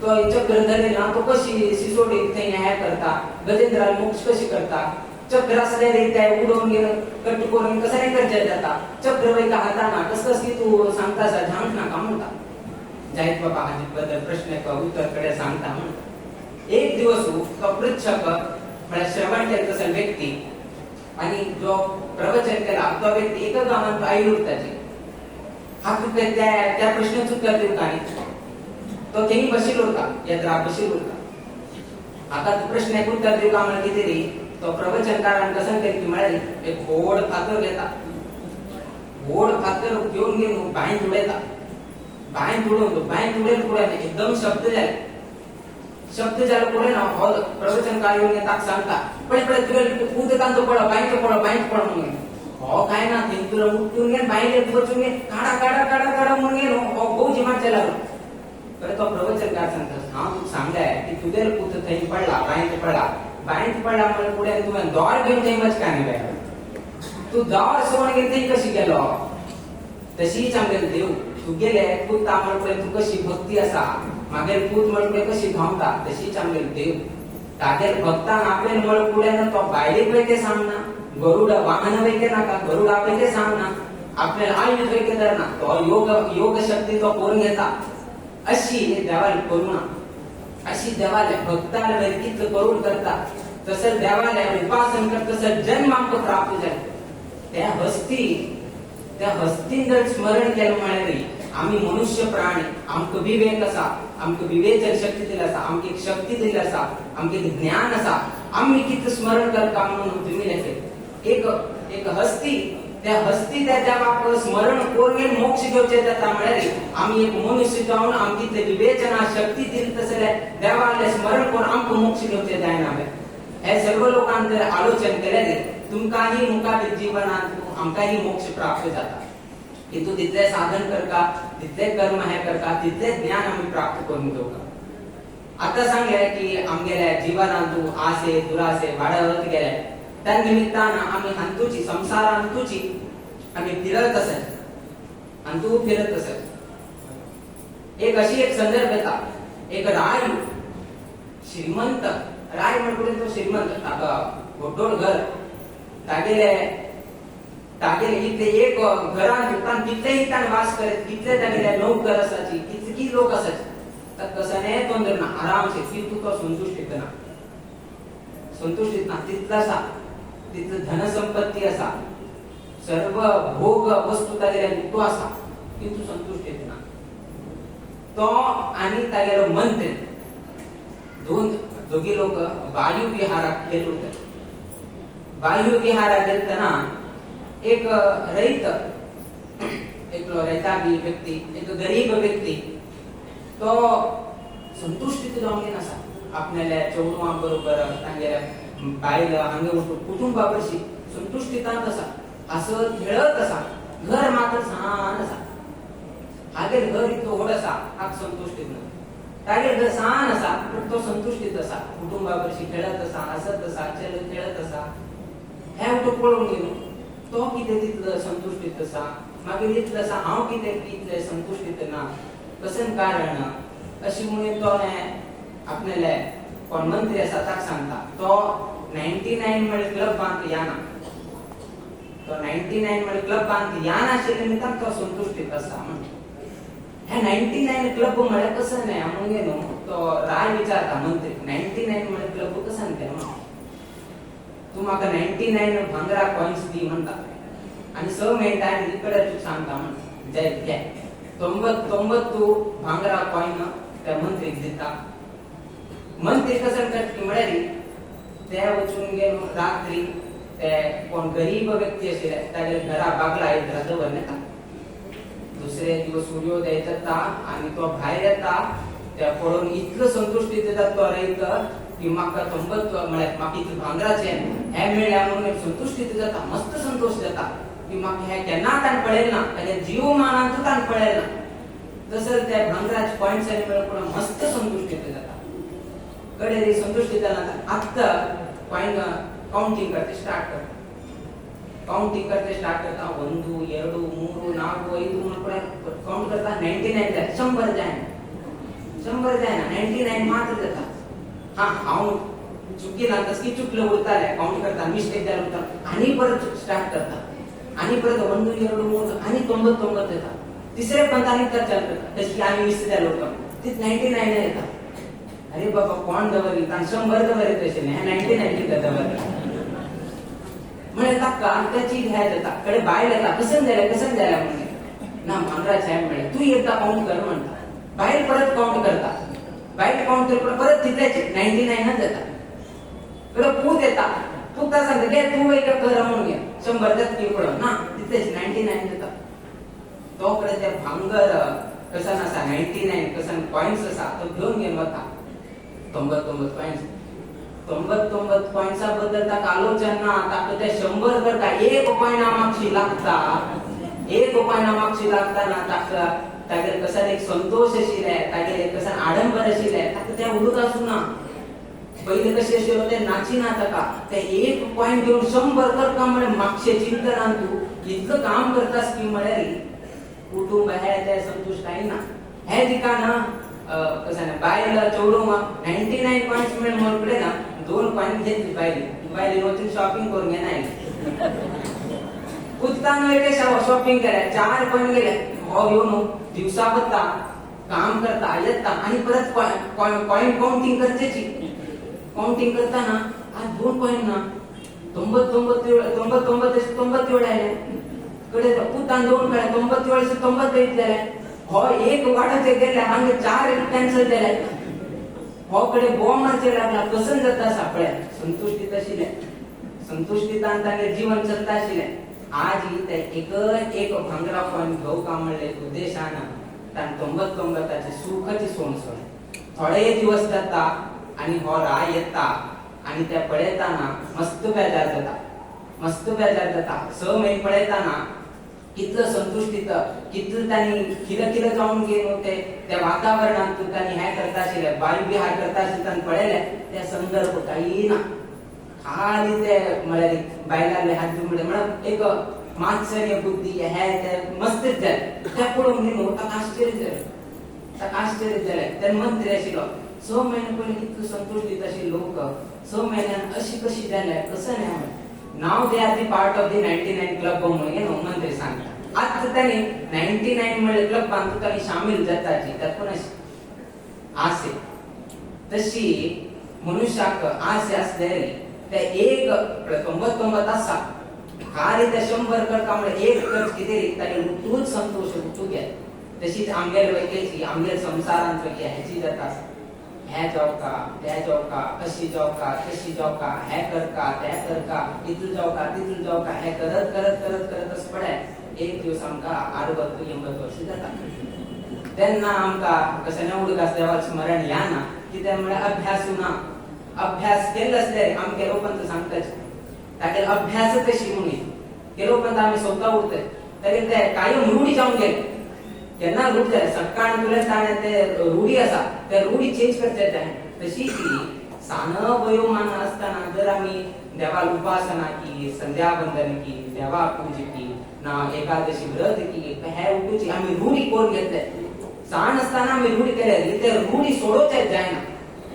तो चक्र धरीना तो कशी सिसोडी थंय हे करता गजेंद्राल मोक्ष कशी करता चक्र असले रीत्या उडवून गेलं कट करून कसं नाही करता जाता चक्र वैका हाताना कसं की तू सांगता झांक नाका म्हणता जायत बाबा हाजी बद्दल प्रश्न उत्तर कडे सांगता म्हणता. एक दिवस तो पृच्छक म्हणजे श्रवण केलं तसं व्यक्ती आणि जो प्रवचन केला तो व्यक्ती एक गावात आयली उरताची हा त्या प्रश्नाचं उत्तर देऊ का तो त्यांनी बशील होता यात्रा बशील होता. आता तो प्रश्न एक उत्तर देऊ का म्हणा किती तो प्रवचनकारान कसं केलं की म्हणाले एक गोड फातर घेता गोड फातर घेऊन घेऊन बाहेर जुळेता बाहेर जुळवतो बाहेर जुळेल पुढे एकदम शब्द झाला पुढे ना हो प्रवचनकार येऊन ताक सांगता पण तुला कूदतांचो पडा बाहेरचो पडा म्हणून हो काय ना ते तुला उठून घे बाहेर बसून घे काढा म्हणून घे हो भाऊजी मागच्या लागलो. तर तो प्रवचनकार सांगतात हा तू सांगलाय की तुझे पुत्र थंय पडला बाहेर पडला बायंत पडला मला पुढे तुम्ही दोर घेऊन थंय काय नाही बाय तू दोर सोडून गेली थंय कशी गेलो तशीच आमगेले देव तू गेले पूत म्हणले तू कशी भक्ती असा मागेल पूत म्हणले कशी धावता तशीच आमगेले देव तागेल भक्तान आपले मळ पुढे ना तो बायलेक वैके सांगना गरुड वाहन वैके नाका गरुड आपले सांगना आपल्याला आयुध वैके धरना तो योग शक्ती तो करून घेता अशी देवाला करुणा अशी देवाला भक्ताला कितलं करून करता तसं देवाला उपासन करता तसं जन्म आमकां प्राप्त जाता त्या हस्तीन जर स्मरण केलं म्हळ्यार आम्ही मनुष्य प्राणी आमकां विवेक असा आमकां विवेचन शक्ती दिली असा आमकां एक शक्ती दिली असा आमकां एक ज्ञान असा आम्ही कितलं स्मरण करता म्हणून तुम्ही लेखे एक हस्ती त्या हस्ती त्या देवाक स्मरण करून मोक्ष घेवचे जाता म्हळ्यार आम्ही एक मनुष्य जावन आमची विवेचना शक्ती दिली तसले देवाले स्मरण करून आमकां मोक्ष घेवचे जायना हे सर्व लोकांनी जर आलोचन केलेले तुमकांही मुखार जीवनात आमकांही मोक्ष प्राप्त जाता की तू तितले साधन करता तितले कर्म हे करता तितले ज्ञान आम्ही प्राप्त करून घेवता आता सांगले की आमगेल्या जीवनात तू आसे दुरासे वाढवत गेले त्या निमित्तान आम्ही हंतुची संसार हंतुची आम्ही फिरत असत हंतू फिरत असत एक अशी एक संदर्भ येता एक राय श्रीमंत राय म्हणून तो श्रीमंत ताका मोठोड घर तागेले इतले एक घरान दुकान कितले इतान वास करत कितले तागेले नोकर असाची कितकी लोक असाची तर कसने तोंदर ना आरामसे की तू तो संतुष्ट ना तितलासा तिथलं धनसंपत्ती असा सर्व भोग वस्तू तागेले तो असा किंतु संतुष्ट ना तो आणि तागेलो मंत्री दोघी लोक वायू विहारात गेले होते वायू विहारात गेलतना एक रैत एक रैताबी व्यक्ती एक गरीब व्यक्ती तो संतुष्टीत जावन आसा आपल्याला चौडवा बरोबर तांगेल्या बायला हांगे वचून कुटुंबावरशी संतुष्टीतांत आसा हसत खेळत आसा घर मात्र सान आसा हागे घर इतलो व्हड आसा हाक संतुष्टीत ना तागे घर सान आसा पण तो संतुष्टीत आसा कुटुंबावरशी खेळत आसा हसत आसा खेळत आसा हे तो पळोवन गेलो तो कितें तितलो संतुष्टीत आसा मागीर इतलो आसा हांव कितें इतले संतुष्टीत ना कसन कारण अशी म्हणून तो आपल्याला कोण मंत्री आसा ताका सांगता तो 99 म्हळ्यार क्लब बांक याना तो 99 म्हळ्यार क्लब बांक याना आशिल्ले निमतान तो संतुष्टीत आसा हे 99 क्लब म्हळ्यार कसं नाही म्हणून न्हू तो राय विचारता मंत्री 99 म्हळ्यार क्लब कसं ते तू म्हाका 99 भांगरा कॉइन्स दी म्हणटा आणि 6 मिनिटां इकडे तू सांगता म्हण जय घे 99 तू भांगरा कॉइन त्या मंत्रीक दिता मंत्री कसं करता म्हळ्यार ते वचून गेलो रात्री ते कोण गरीब व्यक्ती आशिल्ले तागे घरा बागला येता दवरता दुसरे दिवस सूर्योदय जाता आणि तो भायर येता त्या पळोवन इतलो संतुष्टीत जाता तो रैत की म्हाका 90 म्हळ्यार म्हाका इतलें भांगराचें हे मेळ्ळ्या म्हणून संतुष्टीत जाता मस्त संतोष जाता की म्हाका हे केन्ना ताणें पळयलें ना तागे जीव मानांतूच ताणें पळयलें ना तसंच त्या भांगराचे पॉयंट्सांनी मेळून मस्त संतुष्टीत जाता कडेरी संतुष्टीत जाता आत्ता पॉयंट काउंटिंग करते स्टार्ट करता 1 2 3 4 5 म्हणून काउंट करता 99 जाता 100 जायना 99 मात्र जाता हा हांव चुकी ना तसकी चुकलं उरताले काउंट करता मिस्टेक जालें उरता आनी परत स्टार्ट करता आनी परत 1 2 3 4 आनी 99 जाता तिसरे पंत आनी चालू करता तशी आनी 20 जालें उरता ती 99 येता अरे बाबा कोण दवरली ताण 100 दवरले तशें हे 99 कितें दवरले म्हणे ताका त्याची ह्या जाता कडे बायल येता कसं जाल्या म्हणून ना भांगराचे म्हणे तू एकदा काउंट कर म्हणटा बायल परत काउंट करता बायल काउंट करता परत तितलेच 99 जाता कडे पूत येता पूता सांगता घे तू एक कर म्हणून घे 100 जात की पडो ना तितलेच 99 जाता तो कडे ते भांगर कसन आसा 99 कसन कॉइन्स आसा तो घेऊन गेलो वता 99 कॉइन्स 99 कॉइन्सा बद्दल ताका आलोचन ना ताका ते 100 करता एक कॉइन मागची लागता ना ताका तागेले कसन एक संतोष आशिल्ले तागेले कसन आडंबर आशिल्ले ताका ते उलूच आसूं ना पहिले कसे आशिल्लो ते नाची नाटका ते एक पॉइंट घेऊन 100 करता म्हळे मागचे चिंतनान तू इतकं काम करतास की म्हळे कुटुंब हे ते संतुष्ट आहे ना हे दिकाना कसं ना बायला चौडोमा 99 पॉइंट्स मिळून मोकळे ना 2 पॉइंट घेतली बायले रोज शॉपिंग करून घेणार उत्तान वेळे शॉपिंग करा 4 पॉइंट गेले हो येऊन दिवसाभर काम करता येता आणि परत पॉइंट काउंटिंग करतेची काउंटिंग करताना आज 2 पॉइंट ना 99 आले कडे उत्तान 2 कडे 99 झाले हो एक वाढत गेले आणि 4 कॅन्सल झाले हो कडे बॉम्ब मारचे लागला पसंत जाता सापड्या संतुष्टी तशी संतुष्टी तांताने जीवन चलता आशिले आज इथे एक भांगरा पॉइंट घेऊ का म्हणले उद्देशानं तान 99 सुखाची सोन थोडे दिवस जाता आणि हो राय येता आणि त्या पळयताना मस्त बेजार जाता 6 महिने पळयताना कितलं संतुष्टीत कितलं त्यांनी किलं जाऊन गेलो होते त्या वातावरणात त्यांनी हे करता आशिल्ले बायू बिहार करता आशिल्ले पळयले त्या संदर्भ काही ना खाली ते म्हळ्यार बायलांले हात जुमले म्हणून एक मात्सर्य बुद्धी हे ते मस्तच झाले त्या पळोवन गेलो ताका आश्चर्य झाले त्या मंत्री आशिल्लो 6 महिने पयलीं कितलो संतुष्टीत आशिल्ले लोक 6 महिन्यान अशी कशी जाले कसं नाही नाव दे are the part of the 99 club म्हणून मंत्री सांगता आज त्यांनी 99 म्हणले क्लब बांधतो त्यांनी शामिल जाताची त्यात पण आसे तशी मनुष्याक आसे असलेली त्या एक 99 आसा खाली त्या 100 करता म्हणजे एक खर्च किती तरी तूच संतोष तू घ्या तशीच आमगेर वैकेची आमगेर संसारांत वैके ह्याची जाता हे जाव का त्या जाव का अशी जाव का तशी जाव का हे कर का त्या कर का इथून जाव का तिथून जाव का हे करतच पडाय एक दिवस आमका 60-80 वर्ष जाता त्यांना आमका कसं नाही उडकास देवाचं स्मरण या ना की त्यामुळे अभ्यास केला असले आमके लोकांचं सांगताच ताके अभ्यास कशी म्हणून केलो पण आम्ही स्वतः उठतोय तरी ते कायम रूढी जाऊन गेले त्यांना रूढ झाले सकाळ तुला ताणे ते रूढी असा त्या रूढी चेंज करता आहे तशी की सान वयोमान असताना जर आम्ही देवा उपासना की संध्यावंदन की देवा पूजा की ना एकादशी व्रत की हे उठूची आम्ही रूढी कोण घेतले सान असताना आम्ही रूढी केले ते रूढी सोडवता जायना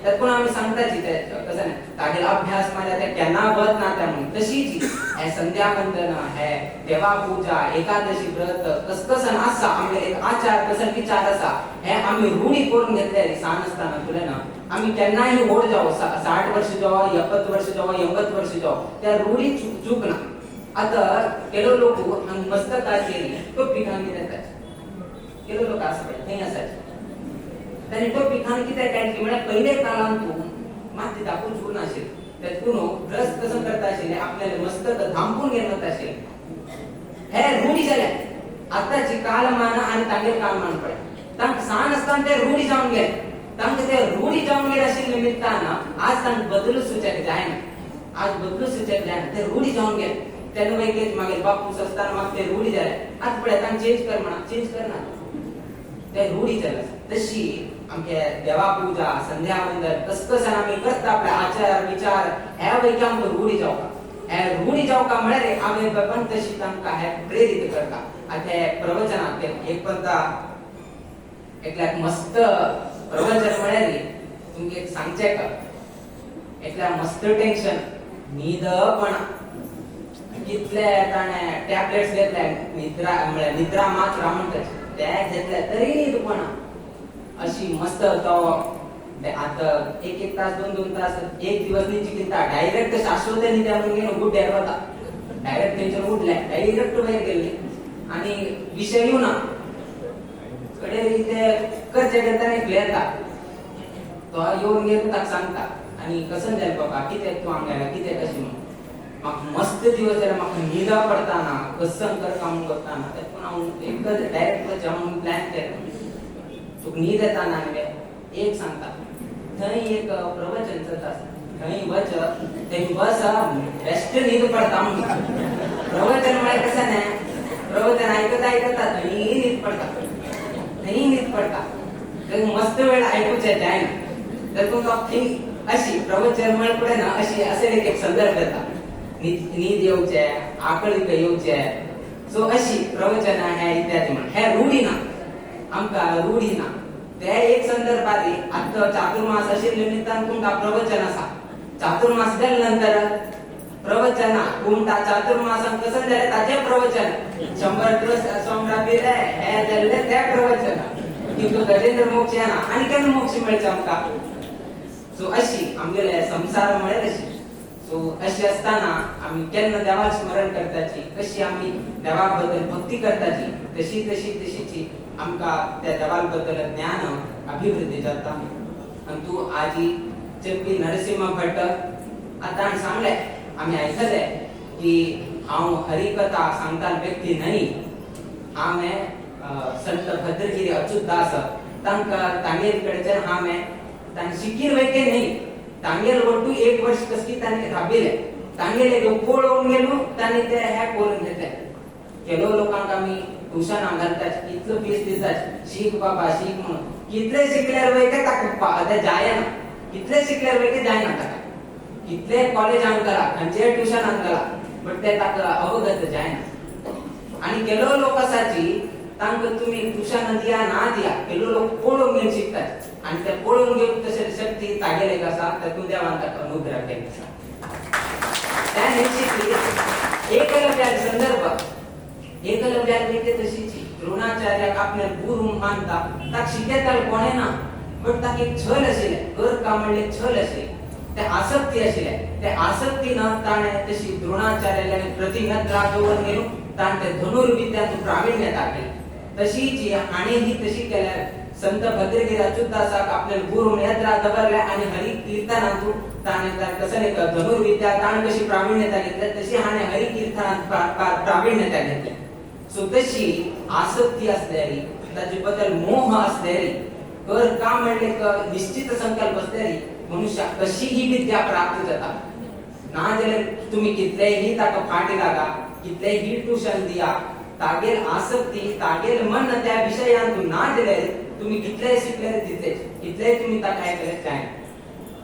त्यात पण आम्ही सांगताची ते कसं नाही तागे अभ्यास माझ्या त्या केना बत ना त्या म्हणून तशीच हे संध्यावंदन हे देवा पूजा एकादशी व्रत कसं असा आम्ही एक आचार कसं विचार असा हे आम्ही रूढी करून घेतले सान असताना तुला ना आम्ही केन्नाही ओढ जावं 60 वर्ष जावं 70 वर्ष जावं 80 वर्ष जावं त्या रूढी चूक ना आता केलो लोक मस्तकात केली तो पिकांनी देतात केलो लोक असतात नाही असायचे त्यांनी तो पिकांनी किती काय की म्हणजे पहिले काळात तू माती दाखवून चूर्ण असेल त्यात कुणो ब्रश कसं करता असेल आपल्याला मस्तक धांपून घेणं असेल हे रूढी झाल्या आताची कालमान आणि तांगे कालमान पडे तांक सान असताना ते रूढी जाऊन गेले तांक ते रूढी जाऊन गेले असेल निमित्तानं आज तांक बदलू सूचक जाय ना आज बदलू सूचक जाय ना ते रूढी जाऊन गेले त्यानं वैकेच मागे बापूस असताना मग ते रूढी झाले आज पडे तांक चेंज कर म्हणा चेंज कर ना ते रूढी झालं तशी आमच्या देवा पूजा संध्यावंदन कसं आम्ही करता आपले आचार विचार ह्या पैकी आमकां रूढी जाव का हे रूढी जाव का म्हळ्यार आम्ही पण तशी तांकां हे प्रेरित करता आता प्रवचनात एक पंता एकल्याक मस्त प्रवचन म्हळ्यार तुमका एक सांगचे का एकल्या मस्त टेन्शन न्हिदपणा कितले ताणे टॅबलेट्स घेतले निद्रा मात्रा म्हणतात त्या घेतल्या तरी न्हिदपणा अशी मस्त तो आता एक तास 2 तास एक दिवस नी चिंता डायरेक्ट शाश्वत निद्या म्हणून गेलो गुड डेअर होता डायरेक्ट टेन्शन उठले डायरेक्ट बाहेर गेले आणि विषय येऊ ना कडे ते करचे करताना क्लिअर तो येऊन गेलो ताक सांगता आणि कसं जाईल बाबा किती तू आंगायला किती कशी म्हणून मग मस्त दिवस झाला मग निदा पडताना कसं कर काम करताना त्यात पण हांव एकच डायरेक्ट जाऊन प्लॅन केलं तुक न्हीद येताना एक सांगता थंय एक प्रवचन जाता थंय वच थंय बस बेस्ट न्हीद पडता प्रवचन म्हळ्यार कसं नाही प्रवचन ऐकता थंय न्हीद पडता थंय मस्त वेळ ऐकूचे जायना तर तुमकां थिंक अशी प्रवचन म्हणपडे ना अशी असे एक संदर्भ येता न्हीद येवचे आकळीक येवचे सो अशी प्रवचन ह्या इत्यादी म्हण हे रूढी ना आमकां रूढी ना ते एक संदर्भात आता चातुर्मास आशिल्ल्या निमित्तान तुमकां प्रवचन आसा चातुर्मास गेल्या नंतर प्रवचन कुमटा चातुर्मासान कसं झालं ताचे प्रवचन 100 दिवस सोमवार दिले हे जाल्ले ते प्रवचन की गजेंद्र मोक्ष येना आणि केन्ना मोक्ष मेळचे आमकां सो अशी आमगेले संसार म्हळ्यार अशी सो अशी असताना आम्ही केन्ना देवाक स्मरण करताची कशी आम्ही देवा बद्दल भक्ती करताची तशीची आमकां त्या देवा बद्दल ज्ञान अभिवृद्धी जाता आणि तू आजी चेपी नरसिंह भट्ट आता सांगले आम्ही ऐकले की हांव हरिकथा सांगता व्यक्ती नाही हांवें संत भद्रगिरी अच्युतदास तांकां तांगेर कडच्यान हांवें तांणी शिकीर वयके न्ही तांगेर वटू 1 वर्ष कसली तांणी राबिले तांगेर एक पळोवन गेलो तांणी ते हे करून घेतले केलो लोकांक आमी ट्युशनाक घालतात कितलो फीस दितात शीक बाबा शीक म्हणून कितले शिकल्यार वयके ताका ते जायना कितले शिकल्यार वयके जायना ताका कितले कॉलेजांत घाला खंयचे ट्युशनाक घाला बट ते ताका अवगत जायना आणि केलो लोक आसाची तांकां तुमी ट्युशन दिया ना दिया केलो लोक पळोवन घेवन शिकतात आणि ते पळोवन घेवन तशें शक्ती तागेले आसा तातूंत देवान ताका अनुग्रह केला आसा त्या निश्चित एकलव्याक संदर्भ एकलव्याक रीते तशीची द्रोणाचार्याक आपल्या गुरू मानता ताका शिकयताले कोणे ना बट ताका एक छल आशिल्ले कर काम म्हणले छल आशिल्ले ते आसक्ती आशिल्ले ते आसक्तीनं ताणें तशी द्रोणाचार्याला प्रतिज्ञा दवरून गेलो ताणें ते धनुर्विद्यात प्रावीण्य दाखयलें तशीची हाणेंही तशी केल्यार संत भद्रगिरी अच्युतदासाक आपल्या गुरू नेत्रा दवरले आणि हरी कीर्तनातून ताणें कसं एक धनुर्विद्या ताणें कशी प्रावीण्यता घेतली तशी हाणें हरी कीर्तनात प्रावीण्यता घेतली सो तशी आसक्ती असलेली ताचे बद्दल मोह असलेली कर काम म्हणले निश्चित संकल्प असलेली मनुष्याक कशी ही विद्या प्राप्त जाता ना जाल्यार तुम्ही कितलेही ताका फाटी लागा कितलेही ट्युशन दिया तागेर आसक्ती तागेर मन त्या विशयांतून ना जाल्यार तुम्ही कितले शिकले तितले कितले तुम्ही ताका ऐकले काय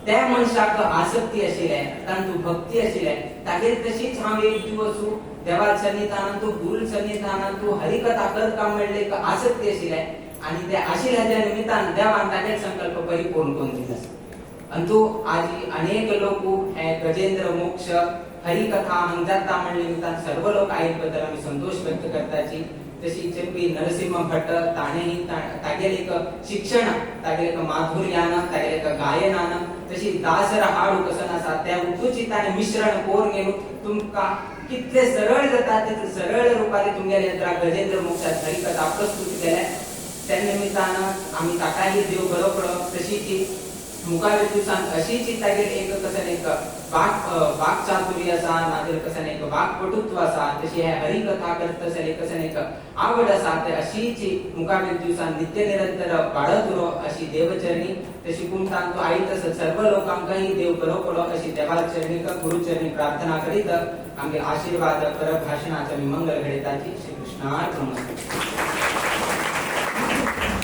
त्या मनशाक आसक्ती आशिल्ले तांतू भक्ती आशिल्ले तागेर तशीच हांव एक दिवस देवा सन्निधानांत गुरू सन्निधानांत हरिकथा करता म्हणले आसक्ती आशिल्ले आणि त्या आशिल्ल्या निमित्तान देवान तागेर संकल्प परिपूर्ण करून दिला आणि तो आजी अनेक लोक हे गजेंद्र मोक्ष हरिकथा जाता म्हणले निमित्तान सर्व लोक आयक बद्दल आम्ही संतोष व्यक्त करताची तशी चेपी नरसिंह भट्ट ताणेही तागेर एक शिक्षण तागेर एक माधुर्यान तागेर एक गायनान तशी दासर हाडू कसं आसा त्या उठूची ताणें मिश्रण करून गेलो तुमकां कितले सरळ जाता तितले सरळ रुपाने तुमगेले गजेंद्र मोक्षात हरिकथा प्रस्तुत केल्या त्या निमित्तान आम्ही ताकाही देव बरो करो तशीची मुखावेल दिवसांत अशीच तागेर एक कसं एक वाक चातुर्य आसा नाजाल्यार कसं एक वाकपटुत्व आसा तशी हे हरिकथा करता आसतना कसं एक आवड आसा ते अशीच मुखावेल दिवसांत नित्य निरंतर वाडत उरो अशी देवचरणी तशी कुमठांत आयत सर्व लोकांकही देव बरो पडो अशी देवाचरणी गुरुचरणी प्रार्थना करीत आमगे आशीर्वाद कर भाषणाचे मी मंगल घडयताची श्री कृष्णार्पण